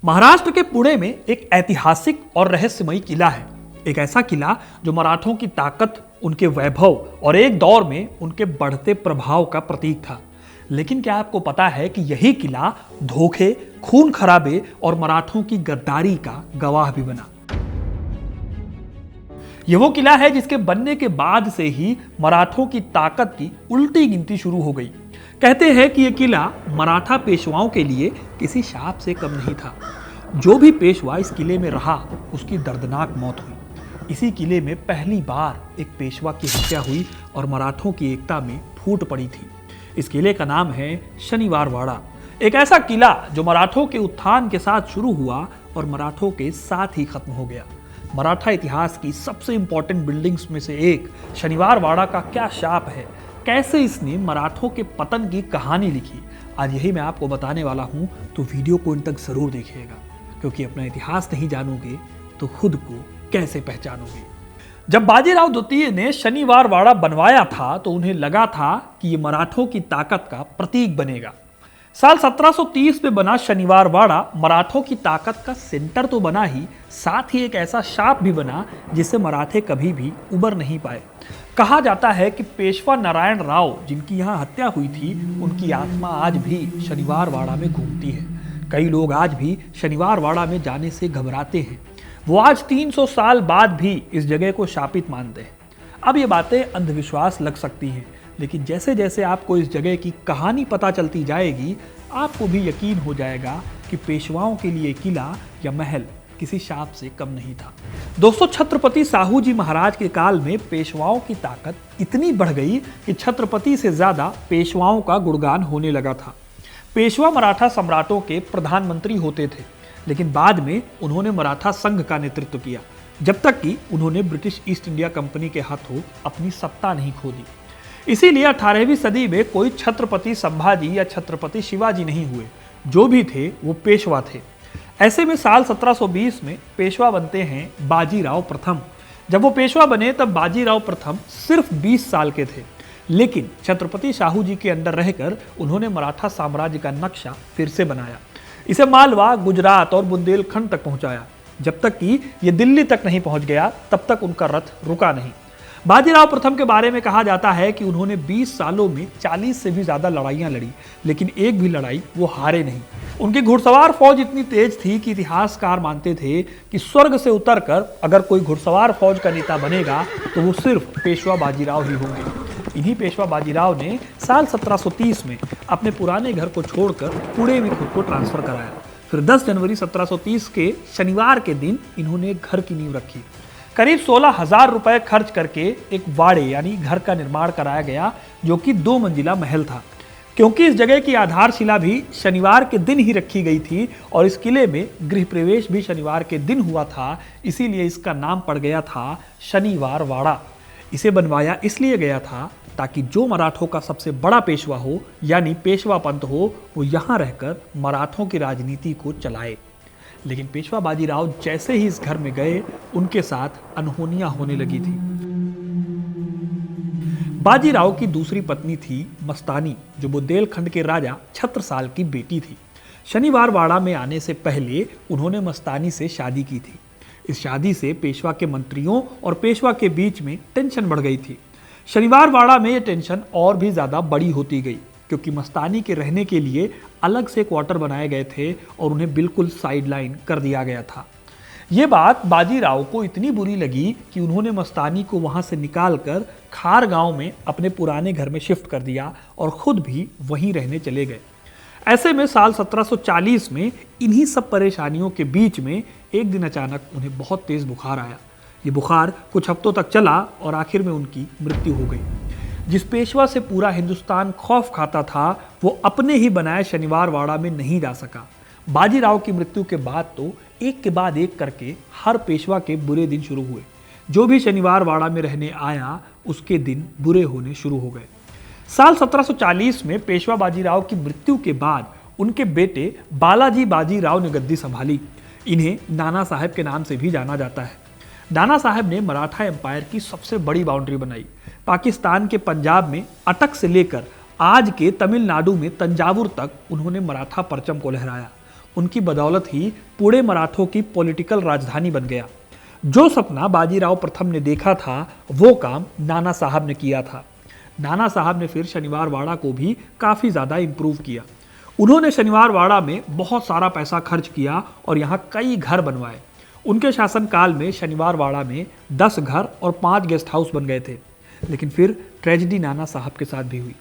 महाराष्ट्र के पुणे में एक ऐतिहासिक और रहस्यमयी किला है। एक ऐसा किला जो मराठों की ताकत, उनके वैभव और एक दौर में उनके बढ़ते प्रभाव का प्रतीक था। लेकिन क्या आपको पता है कि यही किला धोखे, खून खराबे और मराठों की गद्दारी का गवाह भी बना। यह वो किला है जिसके बनने के बाद से ही मराठों की ताकत की उल्टी गिनती शुरू हो गई। कहते हैं कि यह किला मराठा पेशवाओं के लिए किसी शाप से कम नहीं था। जो भी पेशवा इस किले में रहा, उसकी दर्दनाक मौत हुई। इसी किले में पहली बार एक पेशवा की हत्या हुई और मराठों की एकता में फूट पड़ी थी। इस किले का नाम है शनिवार वाड़ा। एक ऐसा किला जो मराठों के उत्थान के साथ शुरू हुआ और मराठों के साथ ही खत्म हो गया। मराठा इतिहास की सबसे इंपॉर्टेंट बिल्डिंग्स में से एक शनिवार वाड़ा का क्या शाप है, कैसे इसने मराठों के पतन की कहानी लिखी, आज यही मैं आपको बताने वाला हूं। तो वीडियो को इन तक जरूर देखिएगा, क्योंकि अपना इतिहास नहीं जानोगे तो खुद को कैसे पहचानोगे। जब बाजीराव द्वितीय ने शनिवार वाड़ा बनवाया था तो उन्हें लगा था कि यह मराठों की ताकत का प्रतीक बनेगा। साल 1730 में बना शनिवार वाड़ा मराठों की ताकत का सेंटर तो बना ही, साथ ही एक ऐसा शाप भी बना जिससे मराठे कभी भी उबर नहीं पाए। कहा जाता है कि पेशवा नारायण राव, जिनकी यहाँ हत्या हुई थी, उनकी आत्मा आज भी शनिवार वाड़ा में घूमती है। कई लोग आज भी शनिवार वाड़ा में जाने से घबराते हैं। वो आज 300 साल बाद भी इस जगह को शापित मानते हैं। अब ये बातें अंधविश्वास लग सकती हैं, लेकिन जैसे जैसे आपको इस जगह की कहानी पता चलती जाएगी, आपको भी यकीन हो जाएगा कि पेशवाओं के लिए किला या महल किसी शाप से कम नहीं था। दोस्तों, छत्रपति साहू जी महाराज के काल में पेशवाओं की ताकत इतनी बढ़ गई कि छत्रपति से ज्यादा पेशवाओं का गुणगान होने लगा था। पेशवा मराठा सम्राटों के प्रधानमंत्री होते थे, लेकिन बाद में उन्होंने मराठा संघ का नेतृत्व किया, जब तक कि उन्होंने ब्रिटिश ईस्ट इंडिया कंपनी के हाथों अपनी सत्ता नहीं खो दी। इसीलिए 18वीं सदी में कोई छत्रपति संभाजी या छत्रपति शिवाजी नहीं हुए। जो भी थे वो पेशवा थे। ऐसे में साल 1720 में पेशवा बनते हैं बाजीराव प्रथम। जब वो पेशवा बने तब बाजीराव प्रथम सिर्फ 20 साल के थे, लेकिन छत्रपति साहू जी के अंडर रहकर उन्होंने मराठा साम्राज्य का नक्शा फिर से बनाया। इसे मालवा, गुजरात और बुंदेलखंड तक पहुंचाया। जब तक कि ये दिल्ली तक नहीं पहुंच गया, तब तक उनका रथ रुका नहीं। बाजीराव प्रथम के बारे में कहा जाता है कि उन्होंने 20 सालों में 40 से भी ज्यादा लड़ाइयां लड़ी, लेकिन एक भी लड़ाई वो हारे नहीं। उनकी घुड़सवार फौज इतनी तेज थी कि इतिहासकार मानते थे कि स्वर्ग से उतरकर अगर कोई घुड़सवार फौज का नेता बनेगा तो वो सिर्फ पेशवा बाजीराव ही होंगे। इन्हीं पेशवा बाजीराव ने साल 1730 में अपने पुराने घर को छोड़कर पुणे में खुद को ट्रांसफर कराया। फिर 10 जनवरी 1730 के शनिवार के दिन इन्होंने एक घर की नींव रखी। करीब 16,000 रुपए खर्च करके एक वाड़े यानी घर का निर्माण कराया गया, जो कि 2 मंजिला महल था। क्योंकि इस जगह की आधारशिला भी शनिवार के दिन ही रखी गई थी और इस किले में गृह प्रवेश भी शनिवार के दिन हुआ था, इसीलिए इसका नाम पड़ गया था शनिवार वाड़ा। इसे बनवाया इसलिए गया था ताकि जो मराठों का सबसे बड़ा पेशवा हो, यानी पेशवा पंत हो, वो यहाँ रहकर मराठों की राजनीति को चलाए। लेकिन पेशवा बाजीराव जैसे ही इस घर में गए, उनके साथ अनहोनियां होने लगी थी। बाजीराव की दूसरी पत्नी थी मस्तानी, जो बुंदेलखंड के राजा छत्रसाल की बेटी थी। शनिवार वाड़ा में आने से पहले उन्होंने मस्तानी से शादी की थी। इस शादी से पेशवा के मंत्रियों और पेशवा के बीच में टेंशन बढ़ गई थी। शनिवार वाड़ा में यह टेंशन और भी ज्यादा बड़ी होती गई, क्योंकि मस्तानी के रहने के लिए अलग से क्वार्टर बनाए गए थे और उन्हें बिल्कुल साइडलाइन कर दिया गया था। ये बात बाजीराव को इतनी बुरी लगी कि उन्होंने मस्तानी को वहां से निकालकर खार गांव में अपने पुराने घर में शिफ्ट कर दिया और खुद भी वहीं रहने चले गए। ऐसे में साल 1740 में इन्हीं सब परेशानियों के बीच में एक दिन अचानक उन्हें बहुत तेज बुखार आया। ये बुखार कुछ हफ्तों तक चला और आखिर में उनकी मृत्यु हो गई। जिस पेशवा से पूरा हिंदुस्तान खौफ खाता था, वो अपने ही बनाए शनिवार वाड़ा में नहीं जा सका। बाजीराव की मृत्यु के बाद तो एक के बाद एक करके हर पेशवा के बुरे दिन शुरू हुए। जो भी शनिवार वाड़ा में रहने आया, उसके दिन बुरे होने शुरू हो गए। साल 1740 में पेशवा बाजीराव की मृत्यु के बाद उनके बेटे बालाजी बाजीराव ने गद्दी संभाली। इन्हें नाना साहब के नाम से भी जाना जाता है। नाना साहब ने मराठा एम्पायर की सबसे बड़ी बाउंड्री बनाई। पाकिस्तान के पंजाब में अटक से लेकर आज के तमिलनाडु में तंजावुर तक उन्होंने मराठा परचम को लहराया। उनकी बदौलत ही पुणे मराठों की पॉलिटिकल राजधानी बन गया। जो सपना बाजीराव प्रथम ने देखा था वो काम नाना साहब ने किया था। नाना साहब ने फिर शनिवार वाड़ा को भी काफ़ी ज़्यादा इम्प्रूव किया। उन्होंने शनिवार वाड़ा में बहुत सारा पैसा खर्च किया और यहाँ कई घर बनवाए। उनके शासनकाल में शनिवार वाड़ा में 10 घर और 5 गेस्ट हाउस बन गए थे। लेकिन फिर ट्रेजेडी नाना साहब के साथ भी हुई।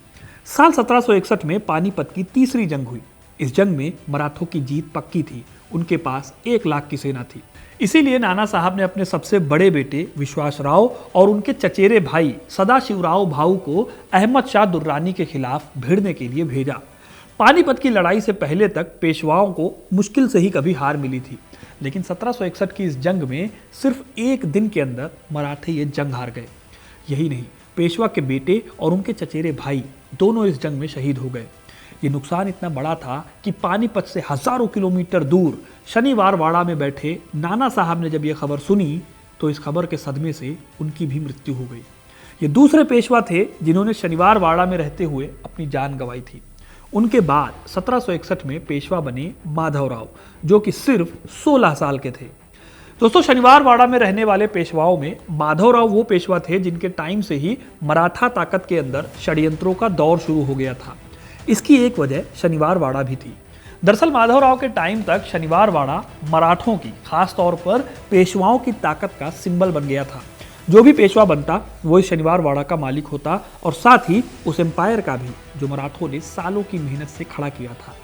साल 1761 में पानीपत की तीसरी जंग हुई। इस जंग में मराठों की जीत पक्की थी। उनके पास 1 लाख की सेना थी। इसीलिए नाना साहब ने अपने सबसे बड़े बेटे विश्वासराव और उनके चचेरे भाई सदाशिवराव भाऊ को अहमद शाह दुर्रानी के खिलाफ भिड़ने के लिए भेजा। पानीपत की लड़ाई से पहले तक पेशवाओं को मुश्किल से ही कभी हार मिली थी, लेकिन 1761 की इस जंग में सिर्फ 1 दिन के अंदर मराठे ये जंग हार गए। यही नहीं, पेशवा के बेटे और उनके चचेरे भाई दोनों इस जंग में शहीद हो गए। ये नुकसान इतना बड़ा था कि पानीपत से हजारों किलोमीटर दूर शनिवार वाड़ा में बैठे नाना साहब ने जब ये खबर सुनी तो इस खबर के सदमे से उनकी भी मृत्यु हो गई। ये दूसरे पेशवा थे जिन्होंने शनिवार वाड़ा में रहते हुए अपनी जान गंवाई थी। उनके बाद 1761 में पेशवा बने माधवराव, जो कि सिर्फ 16 साल के थे। दोस्तों, शनिवार वाड़ा में रहने वाले पेशवाओं में माधवराव वो पेशवा थे जिनके टाइम से ही मराठा ताकत के अंदर षड्यंत्रों का दौर शुरू हो गया था। इसकी एक वजह शनिवार वाड़ा भी थी। दरअसल माधवराव के टाइम तक शनिवार वाड़ा मराठों की, खास तौर पर पेशवाओं की ताकत का सिंबल बन गया था। जो भी पेशवा बनता वो इस शनिवार वाड़ा का मालिक होता और साथ ही उस एम्पायर का भी, जो मराठों ने सालों की मेहनत से खड़ा किया था।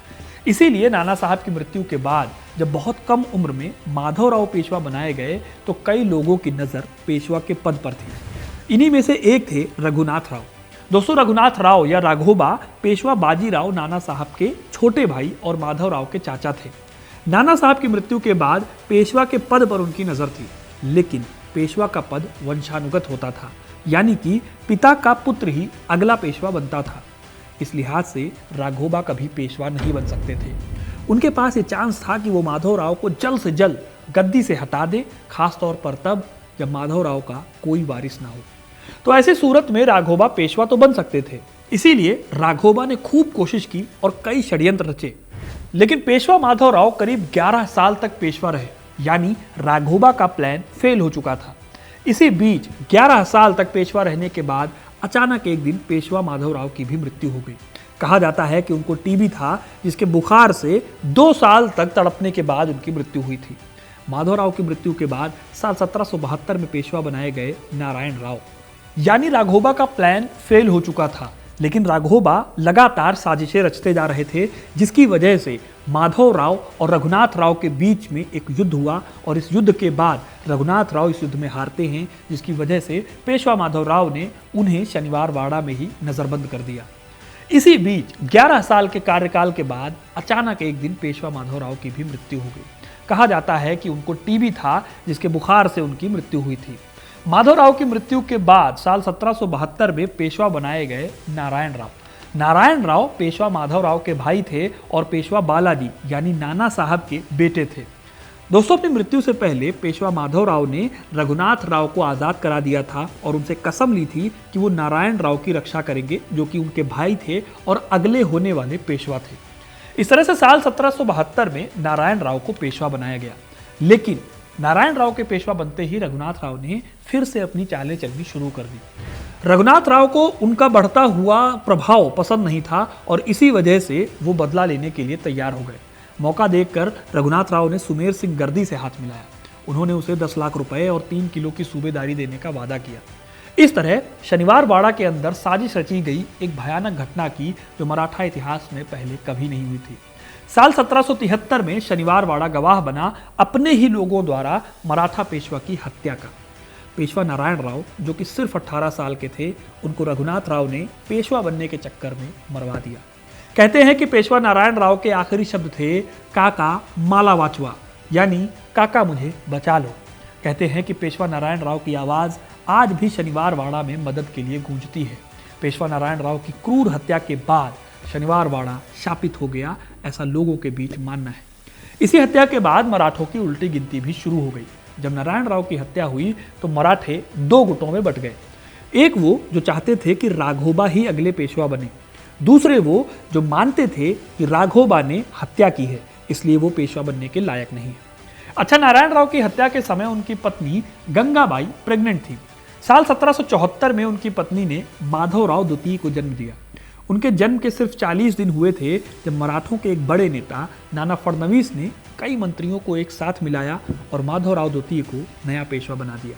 इसीलिए नाना साहब की मृत्यु के बाद जब बहुत कम उम्र में माधवराव पेशवा बनाए गए तो कई लोगों की नज़र पेशवा के पद पर थी। इन्हीं में से एक थे रघुनाथ राव। दोस्तों, रघुनाथ राव या राघोबा पेशवा बाजीराव नाना साहब के छोटे भाई और माधवराव के चाचा थे। नाना साहब की मृत्यु के बाद पेशवा के पद पर उनकी नज़र थी, लेकिन पेशवा का पद वंशानुगत होता था, यानी कि पिता का पुत्र ही अगला पेशवा बनता था। इस लिहाज से राघोबा कभी पेशवा नहीं बन सकते थे। उनके पास ये चांस था कि वो माधवराव को जल्द से जल्द गद्दी से हटा दे, खास तौर पर तब जब माधवराव का कोई वारिस ना हो। तो ऐसे सूरत में राघोबा पेशवा तो बन सकते थे। इसीलिए राघोबा ने खूब कोशिश की और कई षड्यंत्र रचे, लेकिन पेशवा माधवराव करीब 11 साल तक पेशवा रहे, यानी राघोबा का प्लान फेल हो चुका था। इसी बीच 11 साल तक पेशवा रहने के बाद अचानक एक दिन पेशवा माधवराव की भी मृत्यु हो गई। कहा जाता है कि उनको टीबी था, जिसके बुखार से 2 साल तक तड़पने के बाद उनकी मृत्यु हुई थी। माधवराव की मृत्यु के बाद साल 1772 में पेशवा बनाए गए नारायण राव। यानी राघोबा का प्लान फेल हो चुका था, लेकिन राघोबा लगातार साजिशें रचते जा रहे थे, जिसकी वजह से माधवराव और रघुनाथ राव के बीच में एक युद्ध हुआ और इस युद्ध के बाद रघुनाथ राव इस युद्ध में हारते हैं, जिसकी वजह से पेशवा माधवराव ने उन्हें शनिवार वाड़ा में ही नज़रबंद कर दिया। इसी बीच 11 साल के कार्यकाल के बाद अचानक एक दिन पेशवा माधवराव की भी मृत्यु हो गई। कहा जाता है कि उनको टीबी था, जिसके बुखार से उनकी मृत्यु हुई थी। माधवराव की मृत्यु के बाद साल 1772 में पेशवा बनाए गए नारायण राव। नारायण राव पेशवा माधवराव के भाई थे और पेशवा बालाजी यानी नाना साहब के बेटे थे। दोस्तों, अपनी मृत्यु से पहले पेशवा माधवराव ने रघुनाथ राव को आज़ाद करा दिया था और उनसे कसम ली थी कि वो नारायण राव की रक्षा करेंगे, जो कि उनके भाई थे और अगले होने वाले पेशवा थे। इस तरह से साल 1772 में नारायण राव को पेशवा बनाया गया, लेकिन नारायण राव के पेशवा बनते ही रघुनाथ राव ने फिर से अपनी चालें चलनी शुरू कर दी। रघुनाथ राव को उनका बढ़ता हुआ प्रभाव पसंद नहीं था और इसी वजह से वो बदला लेने के लिए तैयार हो गए। मौका देखकर रघुनाथ राव ने सुमेर सिंह गर्दी से हाथ मिलाया। उन्होंने उसे 10 लाख रुपए और 3 किलो की सूबेदारी देने का वादा किया। इस तरह शनिवार वाड़ा के अंदर साजिश रची गई एक भयानक घटना की, जो मराठा इतिहास में पहले कभी नहीं हुई थी। साल 1773 में शनिवार वाड़ा गवाह बना अपने ही लोगों द्वारा मराठा पेशवा की हत्या का। पेशवा नारायण राव, जो कि सिर्फ 18 साल के थे, उनको रघुनाथ राव ने पेशवा बनने के चक्कर में मरवा दिया। कहते हैं कि पेशवा नारायण राव के आखिरी शब्द थे काका माला वाचवा, यानी काका मुझे बचा लो। कहते हैं कि पेशवा नारायण राव की आवाज़ आज भी शनिवार वाड़ा में मदद के लिए गूंजती है। पेशवा नारायण राव की क्रूर हत्या के बाद शनिवार वाड़ा शापित हो गया, ऐसा लोगों के बीच मानना है। इसी हत्या के बाद मराठों की उल्टी गिनती भी शुरू हो गई। जब नारायण राव की हत्या हुई तो मराठे 2 गुटों में बट गए। एक वो जो चाहते थे कि राघोबा ही अगले पेशवा बने, दूसरे वो जो मानते थे कि राघोबा ने हत्या की है। इसलिए वो पेशवा बनने के लायक नहीं है। अच्छा, नारायण राव की हत्या के समय उनकी पत्नी गंगाबाई प्रेग्नेंट थी। साल 1774 में उनकी पत्नी ने माधवराव द्वितीय को जन्म दिया। उनके जन्म के सिर्फ 40 दिन हुए थे जब मराठों के एक बड़े नेता नाना फडणवीस ने कई मंत्रियों को एक साथ मिलाया और माधवराव द्वितीय को नया पेशवा बना दिया।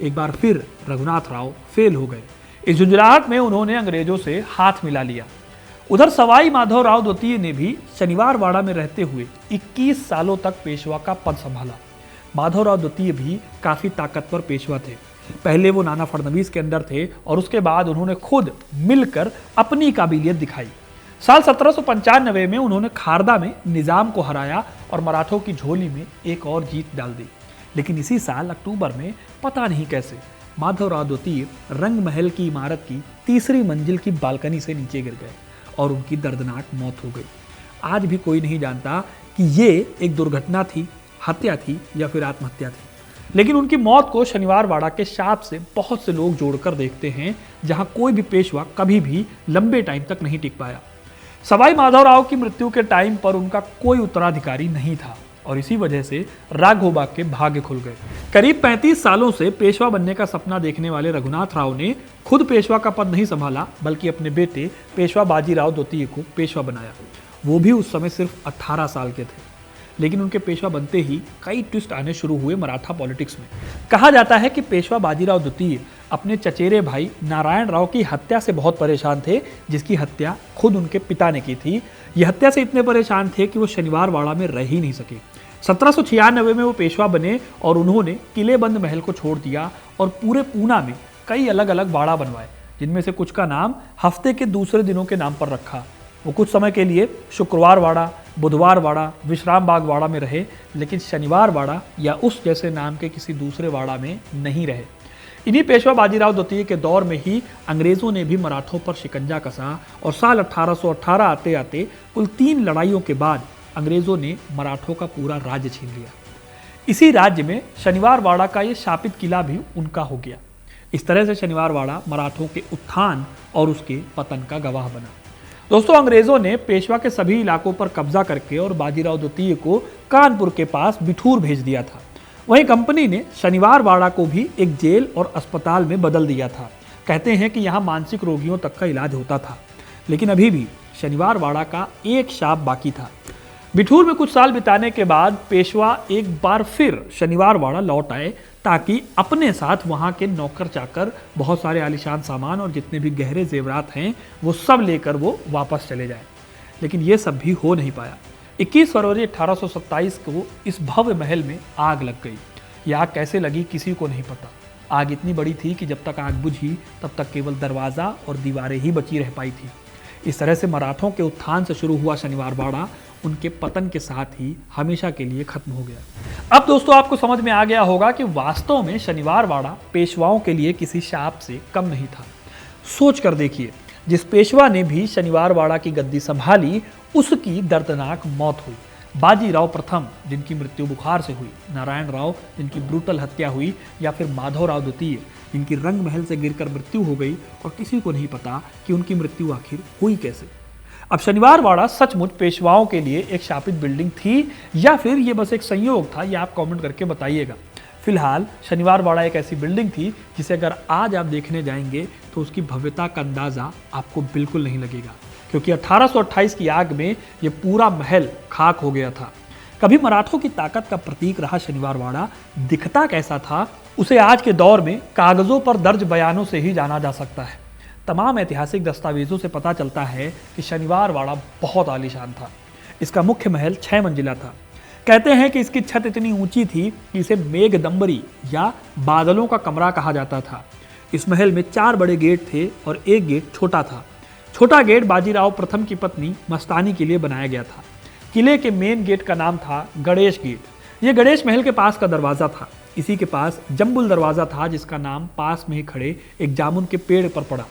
एक बार फिर रघुनाथ राव फेल हो गए। इस झुंझलाहट में उन्होंने अंग्रेजों से हाथ मिला लिया। उधर सवाई माधवराव द्वितीय ने भी शनिवारवाड़ा में रहते हुए 21 सालों तक पेशवा का पद संभाला। माधवराव द्वितीय भी काफी ताकतवर पेशवा थे। पहले वो नाना फडणवीस के अंडर थे और उसके बाद उन्होंने खुद मिलकर अपनी काबिलियत दिखाई। साल 1795 में उन्होंने खारदा में निजाम को हराया और मराठों की झोली में एक और जीत डाल दी। लेकिन इसी साल अक्टूबर में पता नहीं कैसे माधवराव द्वितीय रंग महल की इमारत की तीसरी मंजिल की बालकनी से नीचे गिर गए और उनकी दर्दनाक मौत हो गई। आज भी कोई नहीं जानता कि ये एक दुर्घटना थी, हत्या थी या फिर आत्महत्या थी। लेकिन उनकी मौत को शनिवारवाड़ा के शाप से बहुत से लोग जोड़कर देखते हैं, जहां कोई भी पेशवा कभी भी लंबे टाइम तक नहीं टिक पाया। सवाई माधवराव की मृत्यु के टाइम पर उनका कोई उत्तराधिकारी नहीं था और इसी वजह से राघोबा के भाग्य खुल गए। करीब 35 सालों से पेशवा बनने का सपना देखने वाले रघुनाथ राव ने खुद पेशवा का पद नहीं संभाला, बल्कि अपने बेटे पेशवा बाजीराव द्वितीय को पेशवा बनाया। वो भी उस समय सिर्फ 18 साल के थे। लेकिन उनके पेशवा बनते ही कई ट्विस्ट आने शुरू हुए मराठा पॉलिटिक्स में। कहा जाता है कि पेशवा बाजीराव द्वितीय अपने चचेरे भाई नारायण राव की हत्या से बहुत परेशान थे, जिसकी हत्या खुद उनके पिता ने की थी। यह हत्या से इतने परेशान थे कि वो शनिवारवाड़ा में रह ही नहीं सके। 1796 में वो पेशवा बने और उन्होंने किलेबंद महल को छोड़ दिया और पूरे पूना में कई अलग अलग वाड़ा बनवाए, जिनमें से कुछ का नाम हफ्ते के दूसरे दिनों के नाम पर रखा। वो कुछ समय के लिए शुक्रवार वाड़ा, बुधवार वाड़ा, विश्राम बाग वाड़ा में रहे, लेकिन शनिवार वाड़ा या उस जैसे नाम के किसी दूसरे वाड़ा में नहीं रहे। इन्हीं पेशवा बाजीराव द्वितीय के दौर में ही अंग्रेजों ने भी मराठों पर शिकंजा कसा और साल 1818 आते आते कुल 3 लड़ाइयों के बाद अंग्रेजों ने मराठों का पूरा राज्य छीन लिया। इसी राज्य में शनिवारवाड़ा का ये शापित किला भी उनका हो गया। इस तरह से शनिवारवाड़ा मराठों के उत्थान और उसके पतन का गवाह बना। दोस्तों, अंग्रेजों ने पेशवा के सभी इलाकों पर कब्जा करके और बाजीराव द्वितीय को कानपुर के पास बिठूर भेज दिया था। वहीं कंपनी ने शनिवारवाड़ा को भी एक जेल और अस्पताल में बदल दिया था। कहते हैं कि यहाँ मानसिक रोगियों तक का इलाज होता था। लेकिन अभी भी शनिवारवाड़ा का एक शाप बाकी था। बिठूर में कुछ साल बिताने के बाद पेशवा एक बार फिर शनिवारवाड़ा लौट आए, ताकि अपने साथ वहाँ के नौकर चाकर, बहुत सारे आलीशान सामान और जितने भी गहरे जेवरात हैं वो सब लेकर वो वापस चले जाएं। लेकिन ये सब भी हो नहीं पाया। 21 फरवरी 1827 को इस भव्य महल में आग लग गई। ये आग कैसे लगी किसी को नहीं पता। आग इतनी बड़ी थी कि जब तक आग बुझी तब तक केवल दरवाज़ा और दीवारें ही बची रह पाई थी। इस तरह से मराठों के उत्थान से शुरू हुआ शनिवारवाड़ा उनके पतन के साथ ही हमेशा के लिए खत्म हो गया। अब दोस्तों, आपको समझ में आ गया होगा कि वास्तव में शनिवारवाड़ा पेशवाओं के लिए किसी शाप से कम नहीं था। सोच कर देखिए, जिस पेशवा ने भी शनिवारवाड़ा की गद्दी संभाली उसकी दर्दनाक मौत हुई। बाजीराव प्रथम, जिनकी मृत्यु बुखार से हुई, नारायण राव, जिनकी ब्रूटल हत्या हुई, या फिर माधवराव द्वितीय, जिनकी रंग महल से गिरकर मृत्यु हो गई और किसी को नहीं पता कि उनकी मृत्यु आखिर हुई कैसे। अब शनिवारवाड़ा सचमुच पेशवाओं के लिए एक शापित बिल्डिंग थी या फिर ये बस एक संयोग था, ये आप कमेंट करके बताइएगा। फिलहाल शनिवारवाड़ा एक ऐसी बिल्डिंग थी जिसे अगर आज आप देखने जाएंगे तो उसकी भव्यता का अंदाज़ा आपको बिल्कुल नहीं लगेगा, क्योंकि 1828 की आग में ये पूरा महल खाक हो गया था। कभी मराठों की ताकत का प्रतीक रहा शनिवारवाड़ा दिखता कैसा था, उसे आज के दौर में कागज़ों पर दर्ज बयानों से ही जाना जा सकता है। तमाम ऐतिहासिक दस्तावेजों से पता चलता है कि शनिवारवाड़ा बहुत आलीशान था। इसका मुख्य महल 6 मंजिला था। कहते हैं कि इसकी छत इतनी ऊंची थी कि इसे मेघदंबरी या बादलों का कमरा कहा जाता था। इस महल में 4 बड़े गेट थे और एक गेट छोटा था। छोटा गेट बाजीराव प्रथम की पत्नी मस्तानी के लिए बनाया गया था। किले के मेन गेट का नाम था गणेश गेट। यह गणेश महल के पास का दरवाज़ा था। इसी के पास जम्बुल दरवाज़ा था, जिसका नाम पास में ही खड़े एक जामुन के पेड़ पर पड़ा।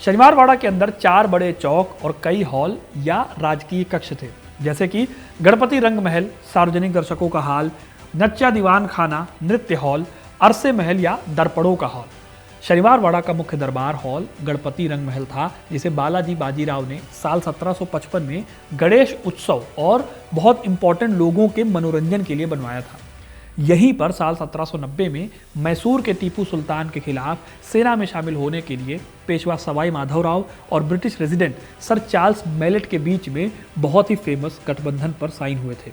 शनिवारवाड़ा के अंदर 4 बड़े चौक और कई हॉल या राजकीय कक्ष थे, जैसे कि गणपति रंग महल, सार्वजनिक दर्शकों का हॉल, नच्चा दीवान खाना, नृत्य हॉल, अरसे महल या दर्पणों का हॉल। शनिवार वाड़ा का मुख्य दरबार हॉल गणपति रंग महल था, जिसे बालाजी बाजीराव ने साल 1755 में गणेश उत्सव और बहुत इंपॉर्टेंट लोगों के मनोरंजन के लिए बनवाया था। यहीं पर साल 1790 में मैसूर के टीपू सुल्तान के खिलाफ सेना में शामिल होने के लिए पेशवा सवाई माधवराव और British resident sir Charles Malet के बीच में बहुत ही फेमस गठबंधन पर साइन हुए थे।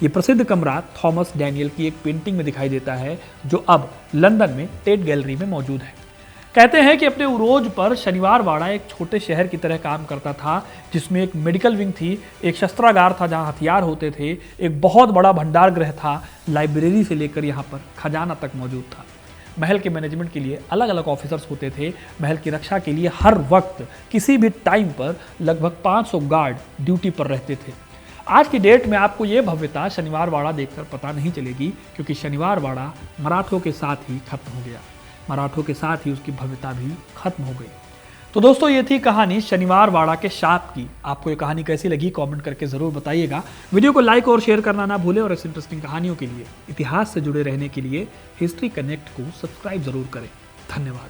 ये प्रसिद्ध कमरा थॉमस डैनियल की एक पेंटिंग में दिखाई देता है, जो अब लंदन में टेट गैलरी में मौजूद है। कहते हैं कि अपने उरोज पर शनिवार वाड़ा एक छोटे शहर की तरह काम करता था, जिसमें एक मेडिकल विंग थी, एक शस्त्रागार था जहां हथियार होते थे, एक बहुत बड़ा भंडार गृह था, लाइब्रेरी से लेकर यहाँ पर खजाना तक मौजूद था। महल के मैनेजमेंट के लिए अलग अलग ऑफिसर्स होते थे। महल की रक्षा के लिए हर वक्त किसी भी टाइम पर लगभग 500 गार्ड ड्यूटी पर रहते थे। आज की डेट में आपको ये भव्यता शनिवार वाड़ा देखकर पता नहीं चलेगी, क्योंकि शनिवार वाड़ा मराठों के साथ ही खत्म हो गया। मराठों के साथ ही उसकी भव्यता भी खत्म हो गई। तो दोस्तों, ये थी कहानी शनिवार वाड़ा के शाप की। आपको ये कहानी कैसी लगी कमेंट करके ज़रूर बताइएगा। वीडियो को लाइक और शेयर करना ना भूलें, और ऐसी इंटरेस्टिंग कहानियों के लिए, इतिहास से जुड़े रहने के लिए हिस्ट्री कनेक्ट को सब्सक्राइब ज़रूर करें। धन्यवाद।